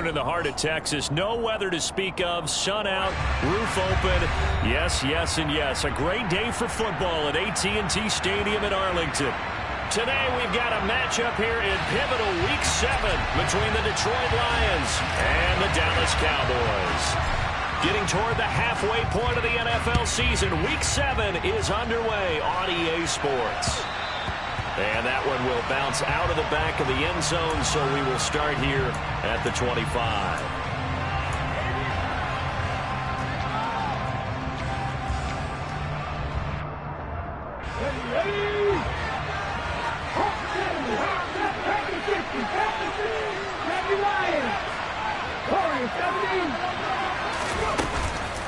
in the heart of Texas. No weather to speak of. Sun out, roof open. Yes, yes, and yes. A great day for football at AT&T Stadium in Arlington. Today we've got a matchup here in pivotal Week 7 between the Detroit Lions and the Dallas Cowboys. Getting toward the halfway point of the NFL season, Week 7 is underway on EA Sports. And that one will bounce out of the back of the end zone, so we will start here at the 25.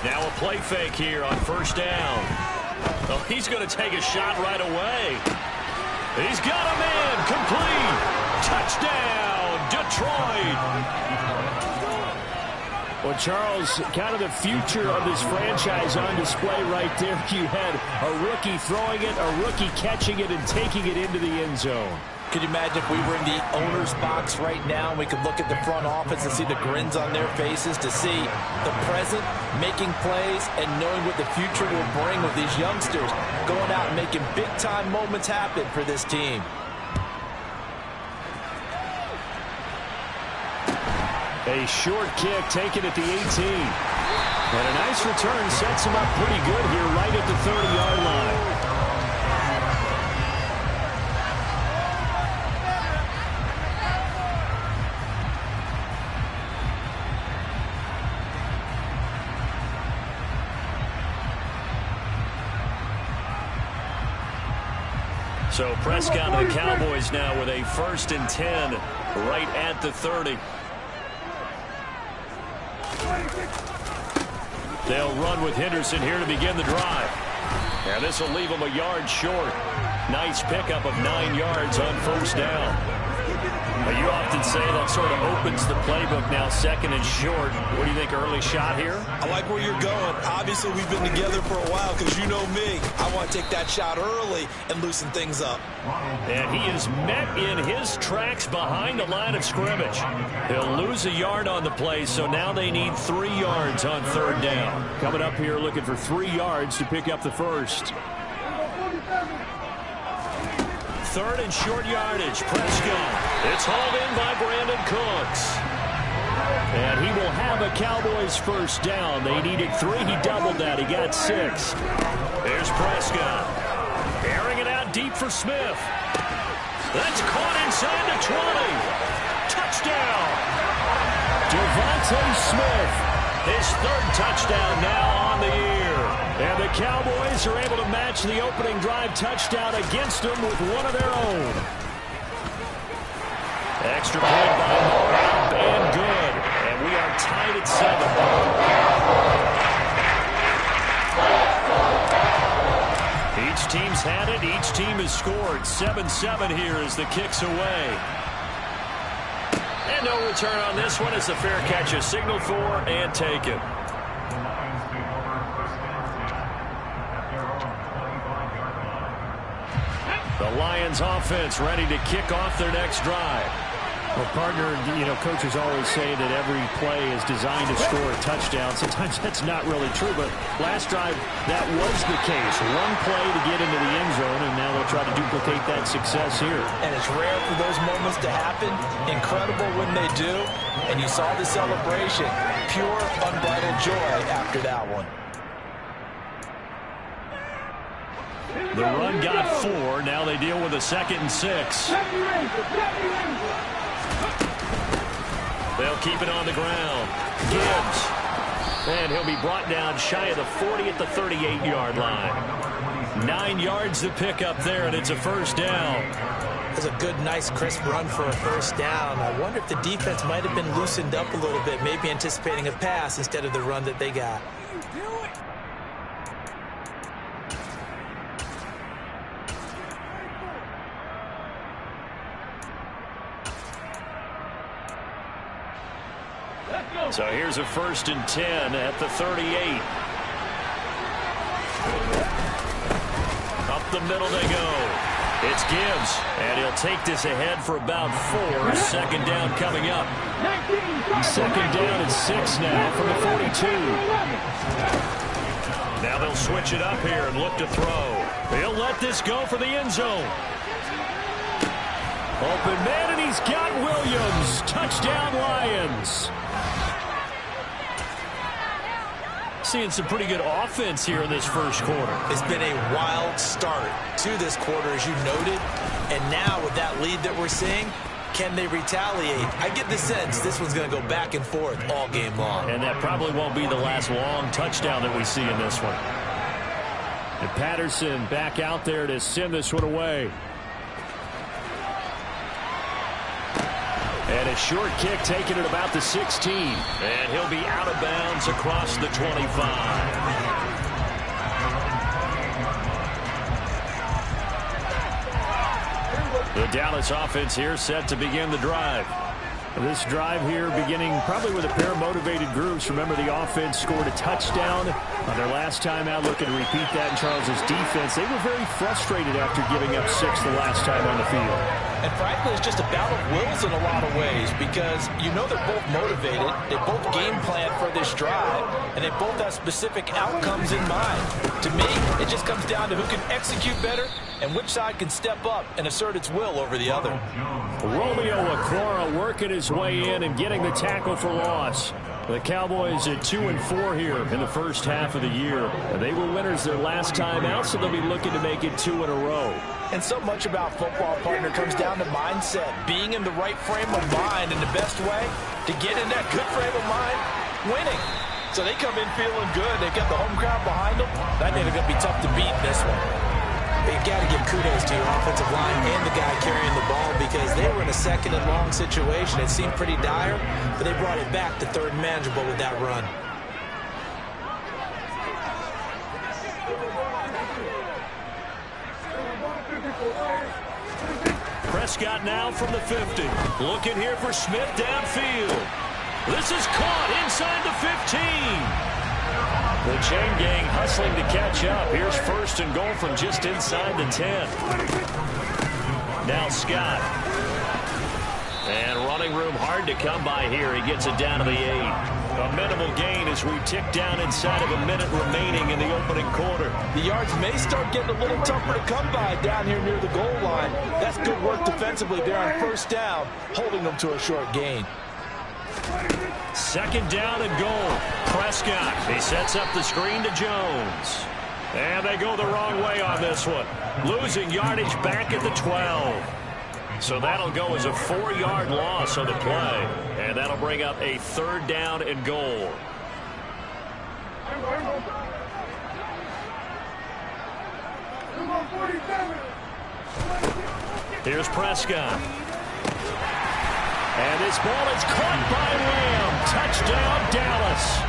Now a play fake here on first down. Oh, he's going to take a shot right away. He's got a man. Complete. Touchdown, Detroit. Well, Charles, kind of the future of this franchise on display right there. You had a rookie throwing it, a rookie catching it, and taking it into the end zone. Could you imagine if we were in the owner's box right now and we could look at the front office and see the grins on their faces, to see the present making plays and knowing what the future will bring with these youngsters going out and making big-time moments happen for this team. A short kick taken at the 18. And a nice return sets him up pretty good here right at the 30-yard line. So Prescott and the Cowboys now with a 1st and 10 right at the 30. They'll run with Henderson here to begin the drive. And this will leave them a yard short. Nice pickup of 9 yards on first down. But you often say that sort of opens the playbook now, 2nd and short. What do you think, early shot here? I like where you're going. Obviously, we've been together for a while because you know me. I want to take that shot early and loosen things up. And he is met in his tracks behind the line of scrimmage. He'll lose a yard on the play, so now they need 3 yards on 3rd down. Coming up here looking for 3 yards to pick up the first. 3rd and short yardage. Prescott. It's hauled in by Brandon Cooks. And he will have a Cowboys first down. They needed 3. He doubled that. He got 6. There's Prescott. Airing it out deep for Smith. That's caught inside the 20. Touchdown. Devontae Smith. His 3rd touchdown now on the year. And the Cowboys are able to match the opening drive touchdown against them with one of their own. Extra point by Moore, and good. And we are tied at 7. Each team's had it. Each team has scored. 7-7 here as the kick's away. And no return on this one as the fair catch is signaled for and taken. The Lions offense ready to kick off their next drive. Well, partner, coaches always say that every play is designed to score a touchdown. Sometimes that's not really true, but last drive, that was the case. One play to get into the end zone, and now they'll try to duplicate that success here. And it's rare for those moments to happen. Incredible when they do. And you saw the celebration. Pure, unbridled joy after that one. The run got 4. Now they deal with a 2nd and 6. They'll keep it on the ground. Gibbs. And he'll be brought down shy of the 40 at the 38-yard line. 9 yards to pick up there, and it's a first down. That's a good, nice, crisp run for a first down. I wonder if the defense might have been loosened up a little bit, maybe anticipating a pass instead of the run that they got. So here's a 1st and 10 at the 38. Up the middle they go. It's Gibbs, and he'll take this ahead for about 4. 2nd down coming up. Second down and 6 now from the 42. Now they'll switch it up here and look to throw. He'll let this go for the end zone. Open man, and he's got Williams. Touchdown, Lions. Seeing some pretty good offense here in this first quarter. It's been a wild start to this quarter, as you noted. And now with that lead that we're seeing, can they retaliate? I get the sense this one's going to go back and forth all game long. And that probably won't be the last long touchdown that we see in this one. And Patterson back out there to send this one away. And a short kick taken at about the 16. And he'll be out of bounds across the 25. The Dallas offense here set to begin the drive. This drive here beginning probably with a pair of motivated groups. Remember, the offense scored a touchdown on their last time out. Looking to repeat that in Charles's defense. They were very frustrated after giving up 6 the last time on the field. And frankly, it's just a battle of wills in a lot of ways, because you know they're both motivated, they both game plan for this drive, and they both have specific outcomes in mind. To me, it just comes down to who can execute better and which side can step up and assert its will over the other. Romeo Okwara working his way in and getting the tackle for loss. The Cowboys at 2-4 here in the first half of the year. They were winners their last time out, so they'll be looking to make it 2 in a row. And so much about football, partner, comes down to mindset. Being in the right frame of mind, and the best way to get in that good frame of mind, winning. So they come in feeling good. They've got the home crowd behind them. I think they're going to be tough to beat in this one. You've got to give kudos to your offensive line and the guy carrying the ball, because they were in a second and long situation. It seemed pretty dire, but they brought it back to third and manageable with that run. Prescott now from the 50. Looking here for Smith downfield. This is caught inside the 15. The chain gang hustling to catch up. Here's first and goal from just inside the 10. Now Scott. And running room hard to come by here. He gets it down to the 8. A minimal gain as we tick down inside of a minute remaining in the opening quarter. The yards may start getting a little tougher to come by down here near the goal line. That's good work defensively there on first down, holding them to a short gain. Second down and goal. Prescott. He sets up the screen to Jones. And they go the wrong way on this one. Losing yardage back at the 12. So that'll go as a 4-yard loss on the play. And that'll bring up a third down and goal. Here's Prescott. And this ball is caught by Lamb. Touchdown, Dallas.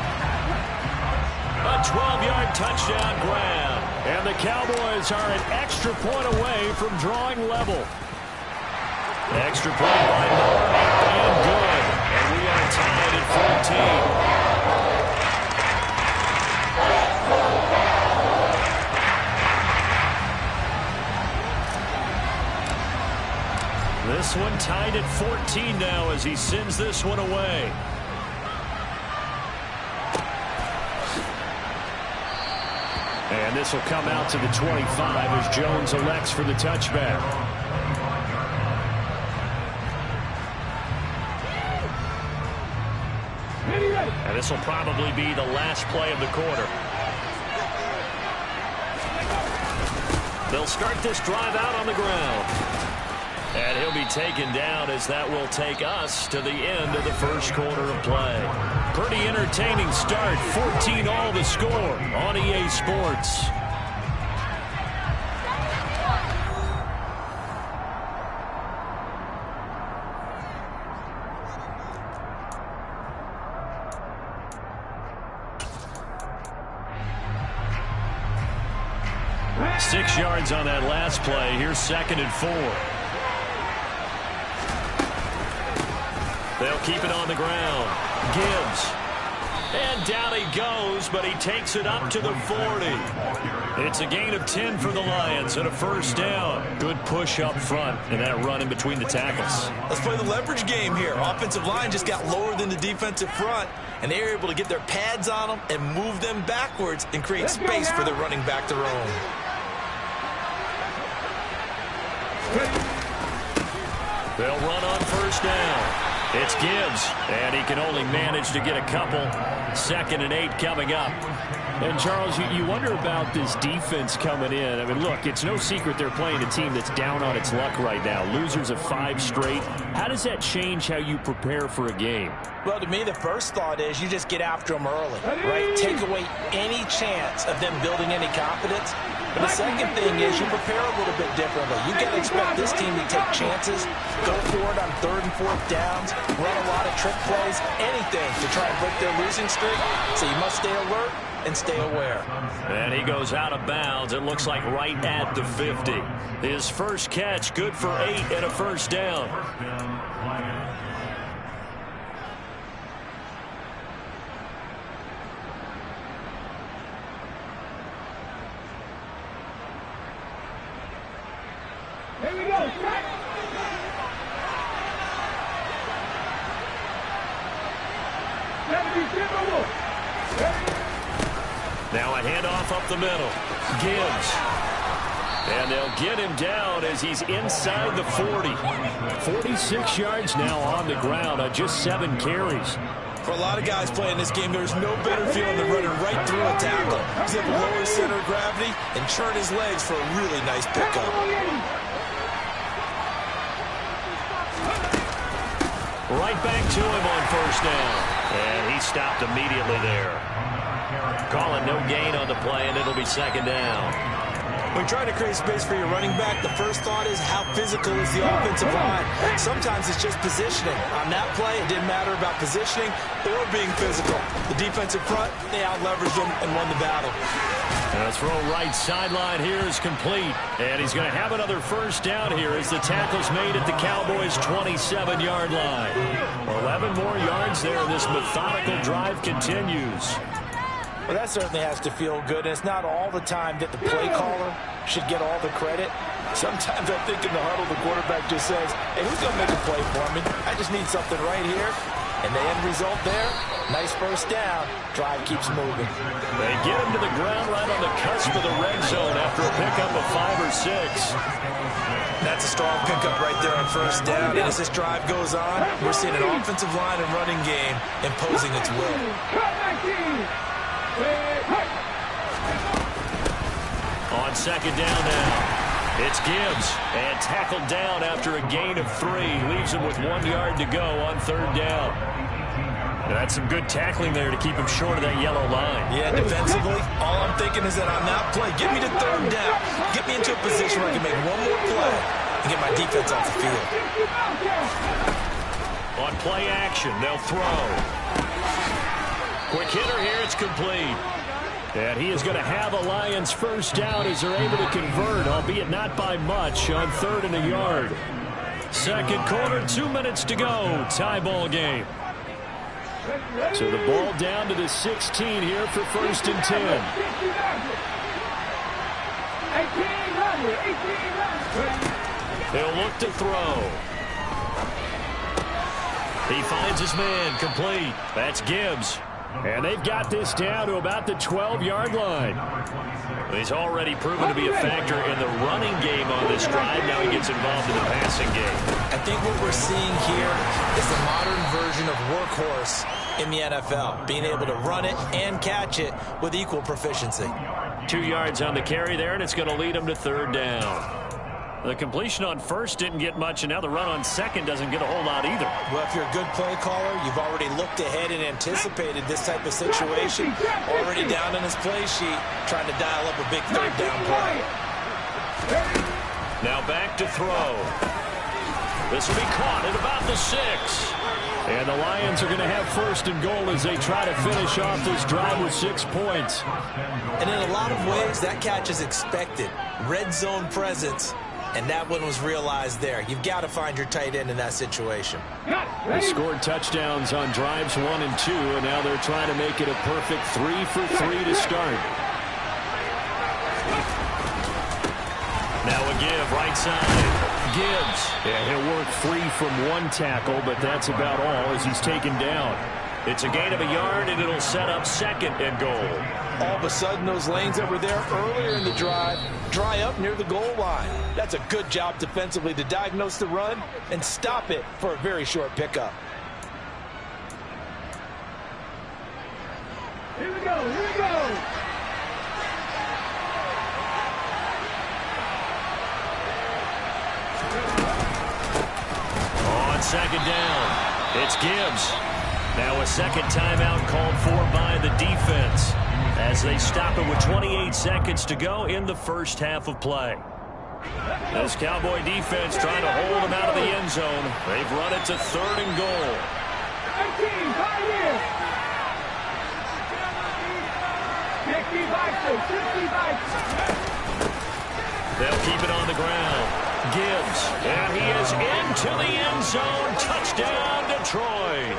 A 12-yard touchdown grab. And the Cowboys are an extra point away from drawing level. Extra point by Moore, and good. And we are tied at 14. This one tied at 14 now as he sends this one away. And this will come out to the 25 as Jones elects for the touchback. And this will probably be the last play of the quarter. They'll start this drive out on the ground. And he'll be taken down as that will take us to the end of the first quarter of play. Pretty entertaining start. 14-all the score on EA Sports. Six yards on that last play. Here's second and 4. They'll keep it on the ground. Gibbs. And down he goes, but he takes it up to the 40. It's a gain of 10 for the Lions and a first down. Good push up front and that run in between the tackles. Let's play the leverage game here. Offensive line just got lower than the defensive front, and they were able to get their pads on them and move them backwards and create space for their running back to roam. They'll run on first down. It's Gibbs, and he can only manage to get a couple. 2nd and 8 coming up. And, Charles, you wonder about this defense coming in. I mean, look, it's no secret they're playing a team that's down on its luck right now. Losers of 5 straight. How does that change how you prepare for a game? Well, to me, the first thought is you just get after them early, right? Take away any chance of them building any confidence. But the second thing is you prepare a little bit differently. You got to expect this team to take chances, go for it on 3rd and 4th downs, run a lot of trick plays, anything to try and break their losing streak. So you must stay alert and stay aware. And he goes out of bounds. It looks like right at the 50. His first catch, good for 8 and a first down. Here we go. Now a handoff up the middle. Gibbs. And they'll get him down as he's inside the 40. 46 yards now on the ground on just 7 carries. For a lot of guys playing this game, there's no better feeling than running right through a tackle. He's able to lower his center of gravity and churn his legs for a really nice pickup. Right back to him on first down. And he stopped immediately there. Calling no gain on the play, and it'll be 2nd down. When trying to create space for your running back, the first thought is how physical is the offensive line. Sometimes it's just positioning. On that play, it didn't matter about positioning or being physical. The defensive front, they out-leveraged them and won the battle. And a throw right sideline here is complete. And he's going to have another first down here as the tackle's made at the Cowboys' 27-yard line. 11 more yards there. This methodical drive continues. Well, that certainly has to feel good. And it's not all the time that the play caller should get all the credit. Sometimes I think in the huddle, the quarterback just says, hey, who's going to make a play for me? I just need something right here. And the end result there, nice first down. Drive keeps moving. They get him to the ground right on the cusp of the red zone after a pickup of 5 or 6. That's a strong pickup right there on first down. And as this drive goes on, we're seeing an offensive line and running game imposing its will. On 2nd down now. It's Gibbs, and tackled down after a gain of 3. Leaves him with 1 yard to go on 3rd down. That's some good tackling there to keep him short of that yellow line. Yeah, defensively, all I'm thinking is that on that play, get me to 3rd down. Get me into a position where I can make one more play and get my defense off the field. On play action, they'll throw. Quick hitter here, it's complete. And he is going to have a Lions first down as they're able to convert, albeit not by much, on 3rd and a yard. 2nd quarter, 2 minutes to go. Tie ball game. So the ball down to the 16 here for 1st and 10. He'll look to throw. He finds his man, complete. That's Gibbs. And they've got this down to about the 12-yard line. He's already proven to be a factor in the running game on this drive. Now he gets involved in the passing game. I think what we're seeing here is the modern version of workhorse in the NFL, being able to run it and catch it with equal proficiency. 2 yards on the carry there, and it's going to lead him to 3rd down. The completion on 1st didn't get much, and now the run on 2nd doesn't get a whole lot either. Well, if you're a good play caller, you've already looked ahead and anticipated this type of situation. Already down in his play sheet, trying to dial up a big 3rd down play. Now back to throw. This will be caught at about the 6. And the Lions are going to have 1st and goal as they try to finish off this drive with 6 points. And in a lot of ways, that catch is expected. Red zone presence. And that one was realized there. You've got to find your tight end in that situation. They scored touchdowns on drives 1 and 2, and now they're trying to make it a perfect 3 for 3 to start. Now a give, right side. Gibbs. Yeah, he'll work free from one tackle, but that's about all as he's taken down. It's a gain of a yard, and it'll set up 2nd and goal. All of a sudden, those lanes that were there earlier in the drive dry up near the goal line. That's a good job defensively to diagnose the run and stop it for a very short pickup. Here we go, here we go. On 2nd down, it's Gibbs. Now a 2nd timeout called for by the defense as they stop it with 28 seconds to go in the first half of play. This Cowboy defense trying to hold them out of the end zone. They've run it to 3rd and goal. 18, right here. 60 They'll keep it on the ground. Gibbs, and he is into the end zone. Touchdown, Detroit.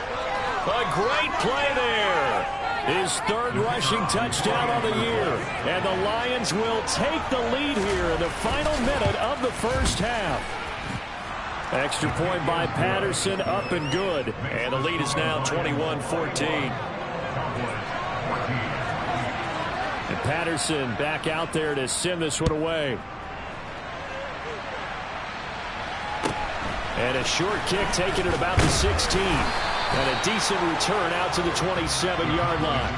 A great play there. His 3rd rushing touchdown on the year. And the Lions will take the lead here in the final minute of the first half. Extra point by Patterson, up and good. And the lead is now 21-14. And Patterson back out there to send this one away. And a short kick taken at about the 16. And a decent return out to the 27-yard line.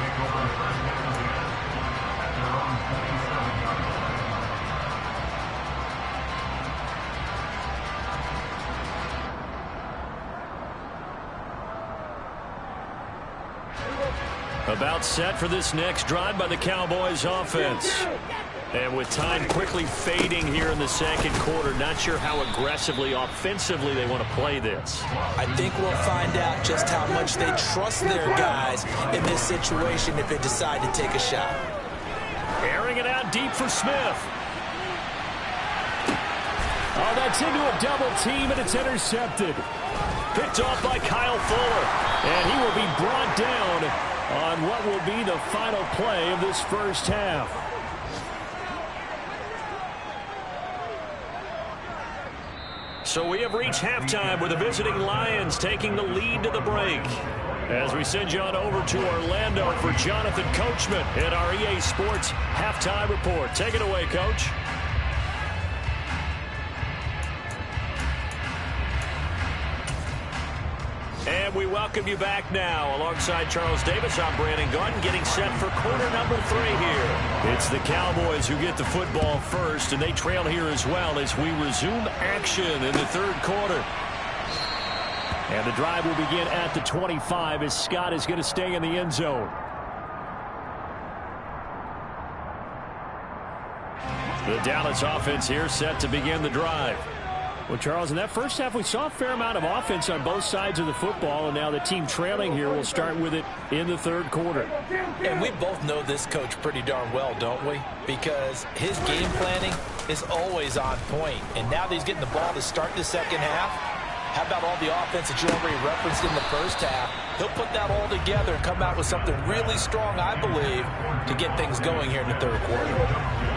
About set for this next drive by the Cowboys offense. And with time quickly fading here in the 2nd quarter, not sure how aggressively, offensively they want to play this. I think we'll find out just how much they trust their guys in this situation if they decide to take a shot. Airing it out deep for Smith. Oh, that's into a double team, and it's intercepted. Picked off by Kyle Fuller. And he will be brought down on what will be the final play of this first half. So we have reached halftime with the visiting Lions taking the lead to the break. As we send you on over to Orlando for Jonathan Coachman in our EA Sports Halftime Report. Take it away, Coach. And we welcome you back now. Alongside Charles Davis, I'm Brandon Gunn, getting set for quarter number 3 here. It's the Cowboys who get the football first, and they trail here as well as we resume action in the 3rd quarter. And the drive will begin at the 25 as Scott is going to stay in the end zone. The Dallas offense here set to begin the drive. Well, Charles, in that first half, we saw a fair amount of offense on both sides of the football, and now the team trailing here will start with it in the 3rd quarter. And we both know this coach pretty darn well, don't we? Because his game planning is always on point. And now that he's getting the ball to start the 2nd half, how about all the offense that you already referenced in the first half? He'll put that all together and come out with something really strong, I believe, to get things going here in the 3rd quarter.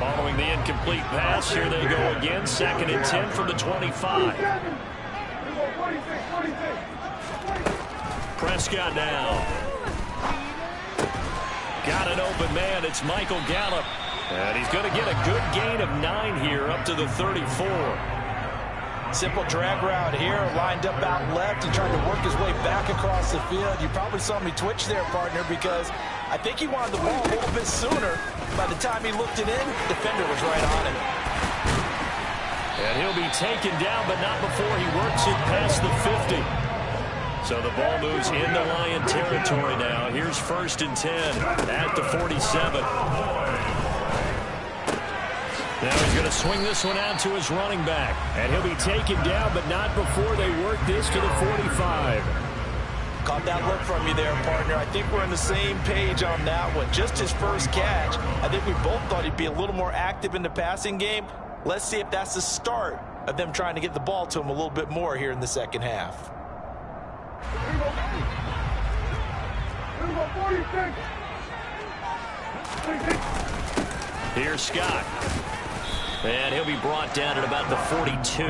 Following the incomplete pass, here they go again. 2nd and 10 from the 25. Prescott now. Got an open man. It's Michael Gallup. And he's going to get a good gain of 9 here up to the 34. Simple drag route here, lined up out left and trying to work his way back across the field. You probably saw me twitch there, partner, because I think he wanted the ball a little bit sooner. By the time he looked it in, the defender was right on him. And he'll be taken down, but not before he works it past the 50. So the ball moves into Lion territory now. Here's 1st and 10 at the 47. Now he's going to swing this one out to his running back. And he'll be taken down, but not before they work this to the 45. Caught that look from you there, partner. I think we're on the same page on that one. Just his first catch. I think we both thought he'd be a little more active in the passing game. Let's see if that's the start of them trying to get the ball to him a little bit more here in the second half. Here's Scott. And he'll be brought down at about the 42.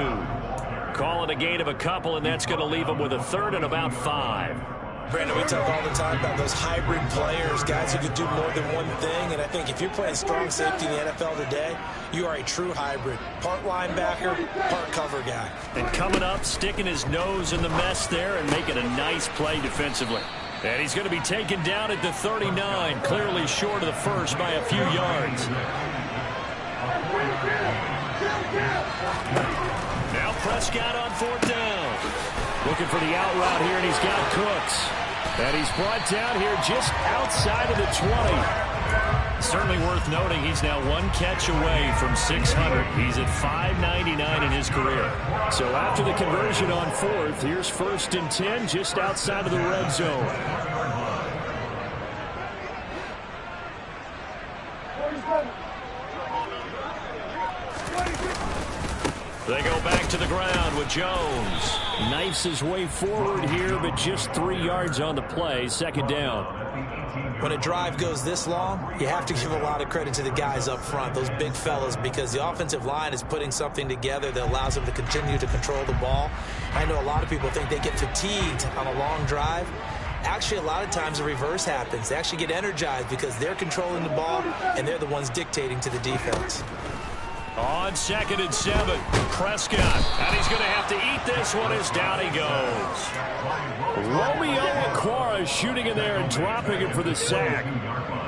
Calling a gain of a couple, and that's going to leave him with a third and about 5. Brandon, we talk all the time about those hybrid players, guys who can do more than one thing. And I think if you're playing strong safety in the NFL today, you are a true hybrid. Part linebacker, part cover guy. And coming up, sticking his nose in the mess there and making a nice play defensively. And he's going to be taken down at the 39, clearly short of the first by a few yards. Now Prescott on 4th down. Looking for the out route here, and he's got Cooks. And he's brought down here just outside of the 20. Certainly worth noting he's now 1 catch away from 600. He's at 599 in his career. So after the conversion on 4th, here's 1st and 10 just outside of the red zone. They go back to the ground with Jones. Knifes his way forward here, but just 3 yards on the play. 2nd down. When a drive goes this long, you have to give a lot of credit to the guys up front, those big fellas, because the offensive line is putting something together that allows them to continue to control the ball. I know a lot of people think they get fatigued on a long drive. Actually, a lot of times the reverse happens. They actually get energized because they're controlling the ball, and they're the ones dictating to the defense. On 2nd and 7, Prescott. And he's going to have to eat this one as down he goes. Romeo Okwara shooting in there and dropping it for the sack.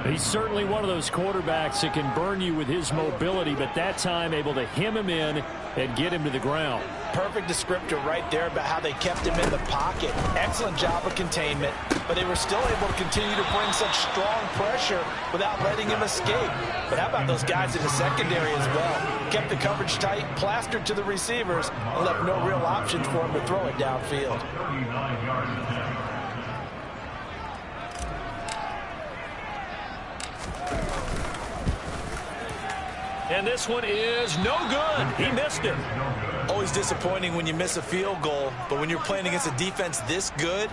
He's certainly one of those quarterbacks that can burn you with his mobility, but that time able to hem him in and get him to the ground. Perfect descriptor right there about how they kept him in the pocket. Excellent job of containment, but they were still able to continue to bring such strong pressure without letting him escape. But how about those guys in the secondary as well? Kept the coverage tight, plastered to the receivers, and left no real options for him to throw it downfield. And this one is no good. He missed it. Always disappointing when you miss a field goal, but when you're playing against a defense this good,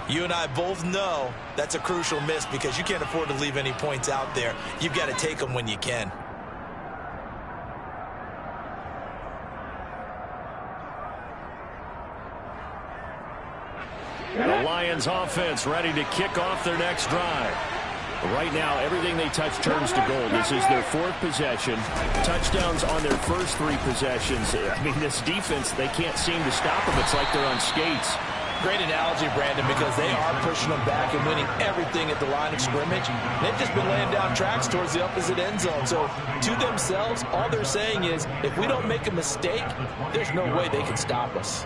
you and I both know that's a crucial miss because you can't afford to leave any points out there. You've got to take them when you can. The Lions offense ready to kick off their next drive. Right now, everything they touch turns to gold. This is their 4th possession. Touchdowns on their first 3 possessions. I mean, this defense, they can't seem to stop them. It's like they're on skates. Great analogy, Brandon, because they are pushing them back and winning everything at the line of scrimmage. They've just been laying down tracks towards the opposite end zone. So, to themselves, all they're saying is, if we don't make a mistake, there's no way they can stop us.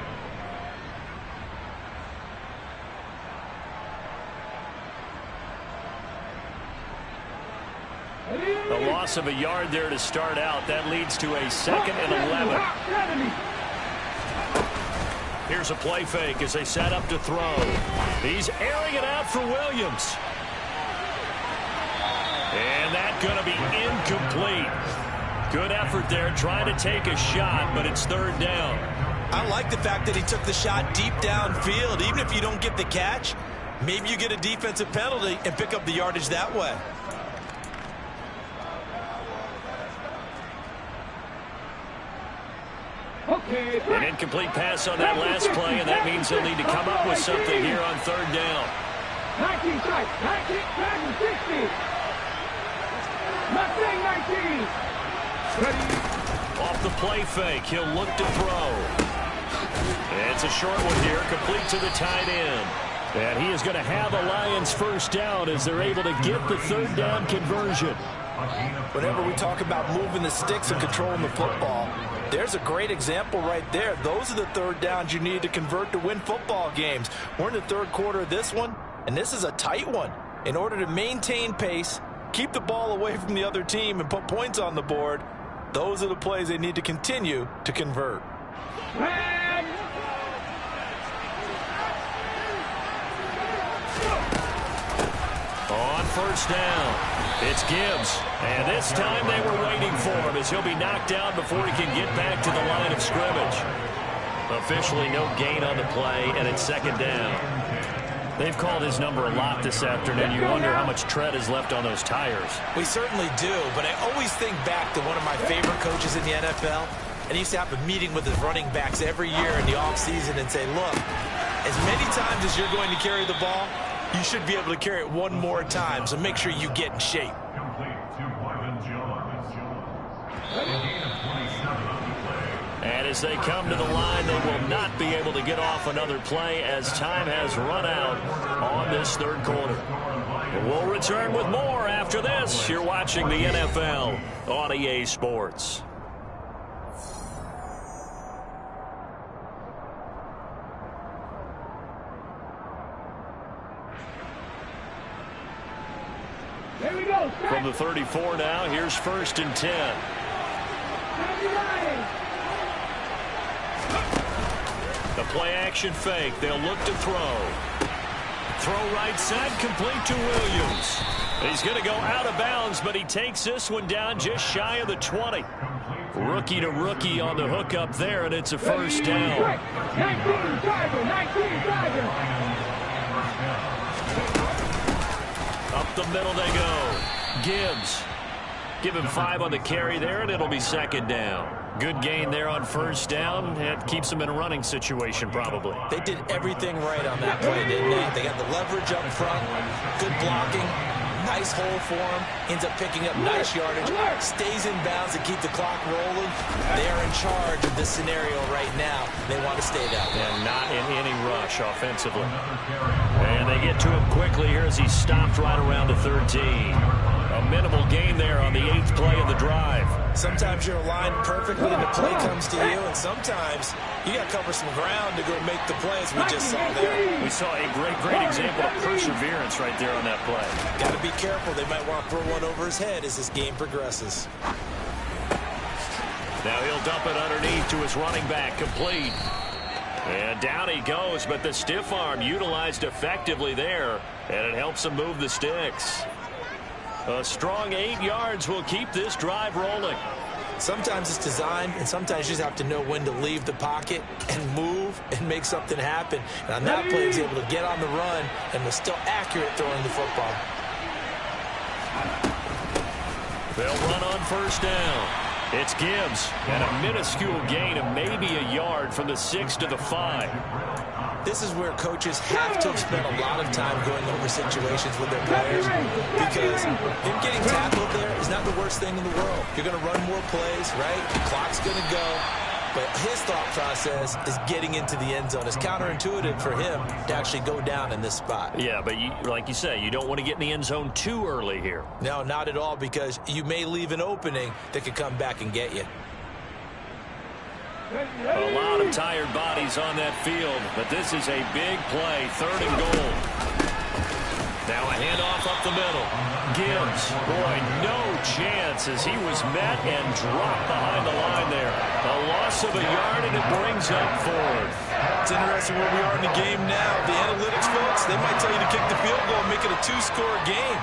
The loss of a yard there to start out. That leads to a 2nd and 11. Here's a play fake as they set up to throw. He's airing it out for Williams. And that's going to be incomplete. Good effort there trying to take a shot, but it's 3rd down. I like the fact that he took the shot deep downfield. Even if you don't get the catch, maybe you get a defensive penalty and pick up the yardage that way. An incomplete pass on that last play, and that means they'll need to come up with something here on 3rd down. 19 strikes, 19, 60. Mustang 19. Off the play fake, he'll look to throw. It's a short one here, complete to the tight end. And he is going to have a Lions 1st down as they're able to get the 3rd down conversion. Whenever we talk about moving the sticks and controlling the football, there's a great example right there. Those are the 3rd downs you need to convert to win football games. We're in the 3rd quarter of this one, and this is a tight one. In order to maintain pace, keep the ball away from the other team, and put points on the board, those are the plays they need to continue to convert. On first down, it's Gibbs. And this time they were waiting for him as he'll be knocked down before he can get back to the line of scrimmage. Officially no gain on the play, and it's second down. They've called his number a lot this afternoon. You wonder how much tread is left on those tires. We certainly do, but I always think back to one of my favorite coaches in the NFL. And he used to have a meeting with his running backs every year in the offseason and say, look, as many times as you're going to carry the ball, you should be able to carry it one more time, so make sure you get in shape. And as they come to the line, they will not be able to get off another play as time has run out on this third quarter. We'll return with more after this. You're watching the NFL on EA Sports. Here we go. From the 34 now, here's first and 10. The play action fake. They'll look to throw. Throw right side, complete to Williams. He's going to go out of bounds, but he takes this one down just shy of the 20. Rookie to rookie on the hook up there, and it's a first down. 19 Tiger. Up the middle they go. Gibbs. Give him 5 on the carry there, and it'll be second down. Good gain there on first down. It keeps them in a running situation, probably. They did everything right on that play, didn't they? They got the leverage up front, good blocking, nice hole for him, ends up picking up nice yardage, stays in bounds to keep the clock rolling. They're in charge of this scenario right now. They want to stay that way. And not in any rush offensively. And they get to him quickly here as he stopped right around the 13. A minimal gain there on the 8th play of the drive. Sometimes you're aligned perfectly and the play comes to you, and sometimes you got to cover some ground to go make the plays we just saw there. We saw a great example of perseverance right there on that play. Got to be careful. They might want to throw one over his head as this game progresses. Now he'll dump it underneath to his running back, complete. And down he goes, but the stiff arm utilized effectively there, and it helps him move the sticks. A strong 8 yards will keep this drive rolling. Sometimes it's designed, and sometimes you just have to know when to leave the pocket and move and make something happen. And on that play, he was able to get on the run and was still accurate throwing the football. They'll run on first down. It's Gibbs, and a minuscule gain of maybe a yard from the 6 to the 5. This is where coaches have to have spent a lot of time going over situations with their players, because him getting tackled there is not the worst thing in the world. You're going to run more plays, right? The clock's going to go. But his thought process is getting into the end zone. It's counterintuitive for him to actually go down in this spot. Yeah, but like you say, you don't want to get in the end zone too early here. No, not at all, because you may leave an opening that could come back and get you. A lot of tired bodies on that field, but this is a big play, 3rd and goal. Now a handoff up the middle. Gibbs, boy, no chance as he was met and dropped behind the line there. A loss of a yard, and it brings up 4th. It's interesting where we are in the game now. The analytics folks, they might tell you to kick the field goal and make it a 2-score game.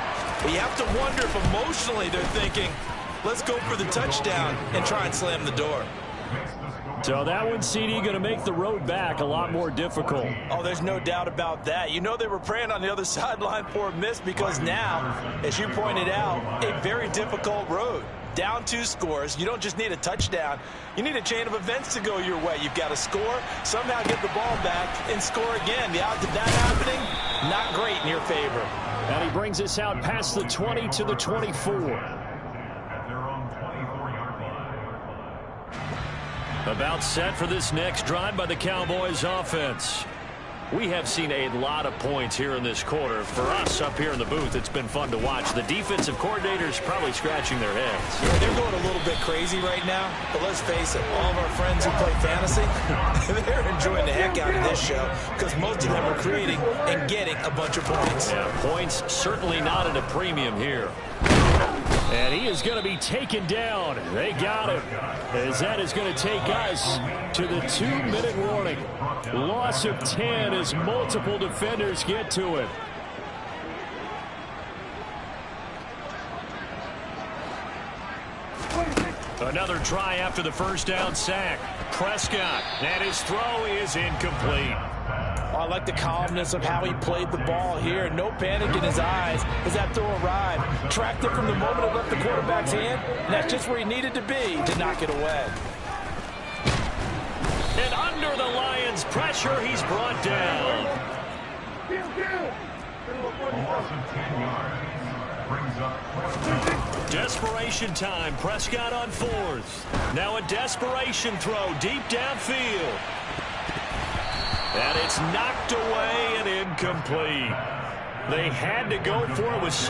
But you have to wonder if emotionally they're thinking, let's go for the touchdown and try and slam the door. So that one, CD, going to make the road back a lot more difficult. Oh, there's no doubt about that. You know they were praying on the other sideline for a miss, because now, as you pointed out, a very difficult road. Down 2 scores. You don't just need a touchdown. You need a chain of events to go your way. You've got to score, somehow get the ball back, and score again. The odds of that happening, not great in your favor. And he brings us out past the 20 to the 24. About set for this next drive by the Cowboys offense. We have seen a lot of points here in this quarter. For us up here in the booth, it's been fun to watch. The defensive coordinators probably scratching their heads. Yeah, they're going a little bit crazy right now, but let's face it, all of our friends who play fantasy, they're enjoying the heck out of this show, because most of them are creating and getting a bunch of points. Yeah, points certainly not at a premium here. And he is going to be taken down. They got him. As that is going to take us to the 2-minute warning. Loss of 10 as multiple defenders get to it. Another try after the first down sack. Prescott, and his throw is incomplete. I like the calmness of how he played the ball here. No panic in his eyes as that throw arrived. Tracked it from the moment it left the quarterback's hand, and that's just where he needed to be to knock it away. And under the Lions' pressure, he's brought down. Desperation time. Prescott on fourth. Now a desperation throw deep downfield. And it's knocked away and incomplete. They had to go for it with